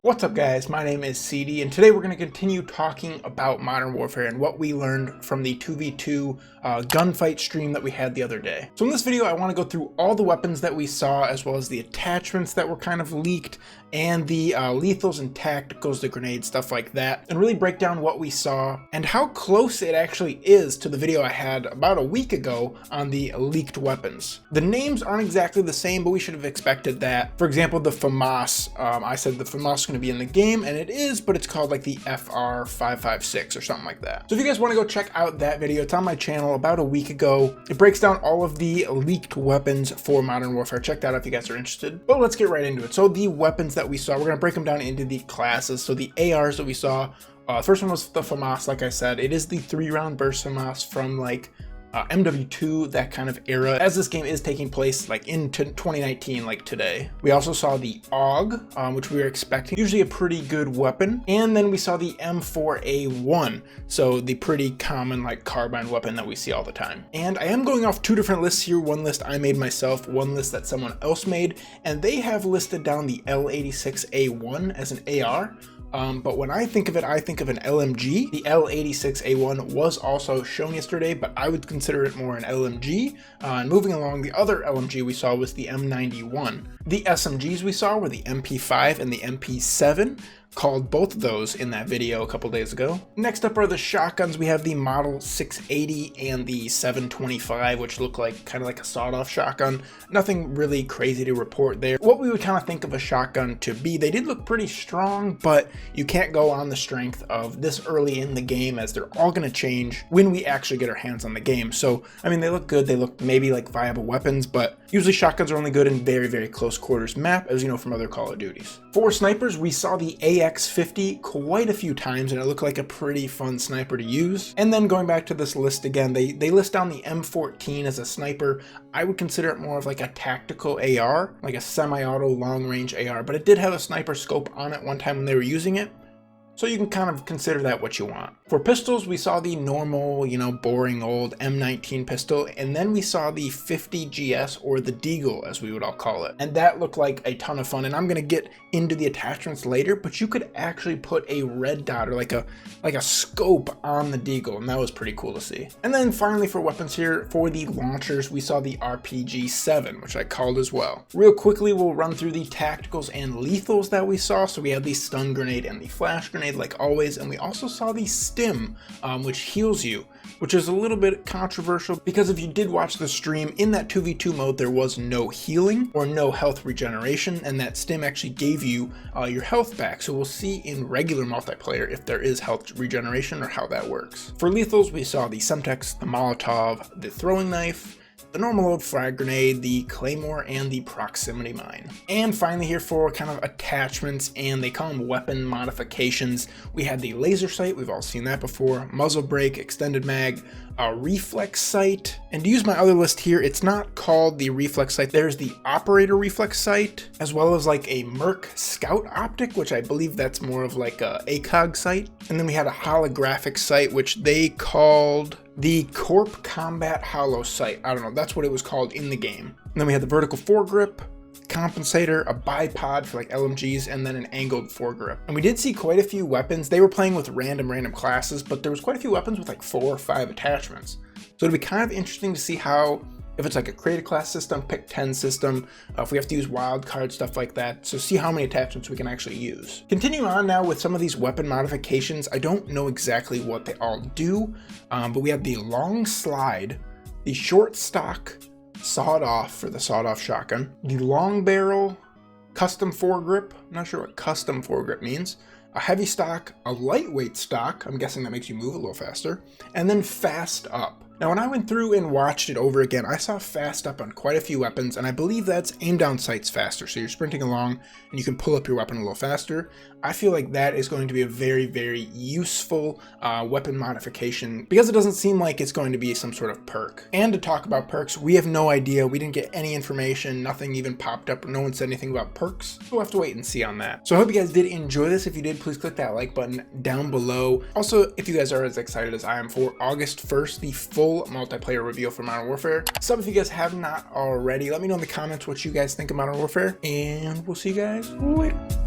What's up guys, my name is CD and today we're going to continue talking about Modern Warfare and what we learned from the 2v2 gunfight stream that we had the other day. So in this video I want to go through all the weapons that we saw as well as the attachments that were kind of leaked and the lethals and tacticals, the grenades, stuff like that, and really break down what we saw and how close it actually is to the video I had about a week ago on the leaked weapons. The names aren't exactly the same, but we should have expected that. For example, the FAMAS, I said the FAMAS is going to be in the game, and it is, but it's called like the FR556 or something like that. So if you guys want to go check out that video, it's on my channel about a week ago. It breaks down all of the leaked weapons for Modern Warfare. Check that out if you guys are interested. But let's get right into it. So the weapons that we saw, we're going to break them down into the classes. So the ARs that we saw, first one was the FAMAS, like I said. It is the 3-round burst FAMAS from like MW2, that kind of era, as this game is taking place like in 2019, like today. We also saw the AUG, which we were expecting, usually a pretty good weapon. And then we saw the M4A1, so the pretty common like carbine weapon that we see all the time. And I am going off two different lists here, one list I made myself, one list that someone else made, and they have listed down the L86A1 as an AR. But when I think of it, I think of an LMG. The L86A1 was also shown yesterday, but I would consider it more an LMG. And moving along, the other LMG we saw was the M91. The SMGs we saw were the MP5 and the MP7. Called both of those in that video a couple days ago. Next up are the shotguns. We have the Model 680 and the 725, which look like kind of like a sawed-off shotgun. Nothing really crazy to report there. What we would kind of think of a shotgun to be, they did look pretty strong, but you can't go on the strength of this early in the game, as they're all going to change when we actually get our hands on the game. So, I mean, they look good. They look maybe like viable weapons, but usually shotguns are only good in very, very close quarters map, as you know from other Call of Duties. For snipers, we saw the AX50 quite a few times, and it looked like a pretty fun sniper to use. And then going back to this list again, they list down the M14 as a sniper. I would consider it more of like a tactical AR, like a semi-auto long-range AR, but it did have a sniper scope on it one time when they were using it. So you can kind of consider that what you want. For pistols, we saw the normal, boring old M19 pistol, and then we saw the 50 GS, or the Deagle as we would all call it. And that looked like a ton of fun, and I'm gonna get into the attachments later, but you could actually put a red dot or like a scope on the Deagle, and that was pretty cool to see. And then finally for weapons here, for the launchers, we saw the RPG-7, which I called as well. Real quickly, we'll run through the tacticals and lethals that we saw. So we had the stun grenade and the flash grenade, like always, and we also saw the stim, which heals you, which is a little bit controversial because if you did watch the stream, in that 2v2 mode there was no healing or no health regeneration, and that stim actually gave you your health back. So we'll see in regular multiplayer if there is health regeneration or how that works. For lethals, we saw the Semtex, the Molotov, the throwing knife, the normal old frag grenade, the claymore, and the proximity mine. And finally here for kind of attachments, and they call them weapon modifications, we had the laser sight, we've all seen that before, muzzle brake, extended mag, a reflex sight, and to use my other list here, it's not called the reflex sight, there's the operator reflex sight, as well as like a Merc scout optic, which I believe that's more of like a ACOG sight, and then we had a holographic sight, which they called the Corp Combat Holo sight. I don't know, that's what it was called in the game. And then we had the vertical foregrip, compensator, a bipod for like LMGs, and then an angled foregrip. And we did see quite a few weapons. They were playing with random classes, but there was quite a few weapons with like 4 or 5 attachments. So it'd be kind of interesting to see how, if it's like a created class system, pick 10 system, if we have to use wildcard, stuff like that. So see how many attachments we can actually use. Continuing on now with some of these weapon modifications, I don't know exactly what they all do, but we have the long slide, the short stock, sawed off for the sawed off shotgun, the long barrel, custom foregrip, I'm not sure what custom foregrip means, a heavy stock, a lightweight stock, I'm guessing that makes you move a little faster, and then fast up. Now when I went through and watched it over again, I saw fast up on quite a few weapons, and I believe that's aim down sights faster. So you're sprinting along and you can pull up your weapon a little faster. I feel like that is going to be a very, very useful weapon modification, because it doesn't seem like it's going to be some sort of perk. And to talk about perks, we have no idea. We didn't get any information. Nothing even popped up. No one said anything about perks. We'll have to wait and see on that. So I hope you guys did enjoy this. If you did, please click that like button down below. Also, if you guys are as excited as I am for August 1st, the full multiplayer reveal for Modern Warfare, sub if you guys have not already. Let me know in the comments what you guys think of Modern Warfare, and we'll see you guys later.